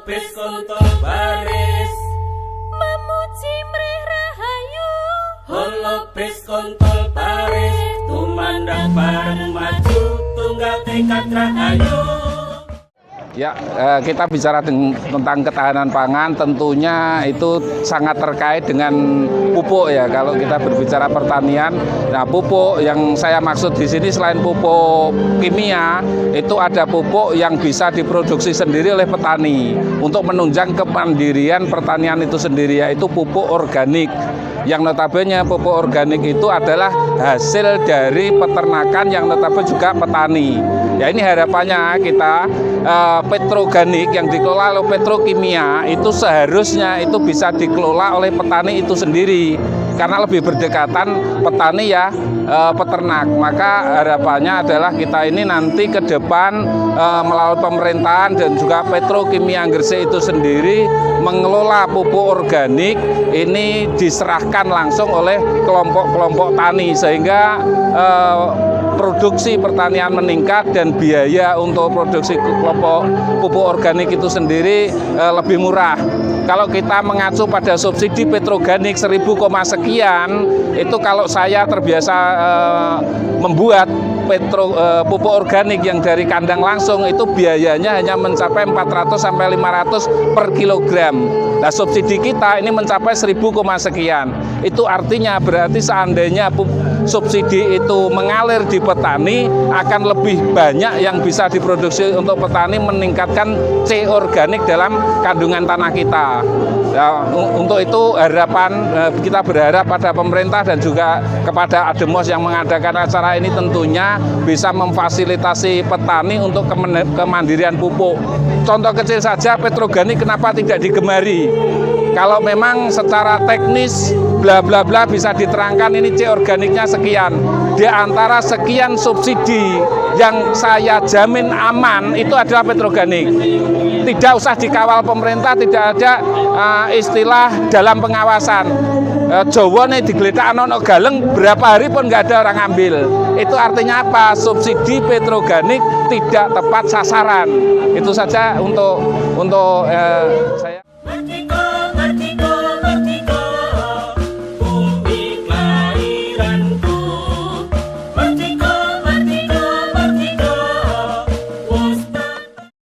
bis kontol baris memuji mrih rahayu. holo bis kontol baris tumandang bareng maju tunggal tekad rahayu. Ya, kita bicara tentang ketahanan pangan, tentunya itu sangat terkait dengan pupuk ya. Kalau kita berbicara pertanian, nah pupuk yang saya maksud di sini selain pupuk kimia, itu ada pupuk yang bisa diproduksi sendiri oleh petani untuk menunjang kemandirian pertanian itu sendiri, yaitu pupuk organik. Yang notabene pupuk organik itu adalah hasil dari peternakan yang notabene juga petani. Ya ini harapannya kita petroorganik yang dikelola oleh petrokimia itu seharusnya itu bisa dikelola oleh petani itu sendiri karena lebih berdekatan petani ya peternak. Maka harapannya adalah kita ini nanti ke depan melalui pemerintahan dan juga Petrokimia Gresik itu sendiri mengelola pupuk organik ini diserahkan langsung oleh kelompok-kelompok tani sehingga produksi pertanian meningkat dan biaya untuk produksi kelompok pupuk organik itu sendiri lebih murah. Kalau kita mengacu pada subsidi petroorganik 1.000, sekian, itu kalau saya terbiasa membuat pupuk organik yang dari kandang langsung itu biayanya hanya mencapai 400 sampai 500 per kilogram. Nah, subsidi kita ini mencapai 1.000, sekian. Itu artinya berarti seandainya subsidi itu mengalir di petani akan lebih banyak yang bisa diproduksi untuk petani, meningkatkan C organik dalam kandungan tanah kita. Nah, untuk itu harapan kita berharap pada pemerintah dan juga kepada Ademos yang mengadakan acara ini tentunya bisa memfasilitasi petani untuk kemandirian pupuk. Contoh kecil saja petroorganik kenapa tidak digemari? Kalau memang secara teknis bla bla bla bisa diterangkan ini C organiknya sekian. Di antara sekian subsidi yang saya jamin aman itu adalah petroorganik. Tidak usah dikawal pemerintah, tidak ada istilah dalam pengawasan. Jawa nih digeletak ono galeng berapa hari pun nggak ada orang ambil. Itu artinya apa? Subsidi petroorganik tidak tepat sasaran. Itu saja untuk saya.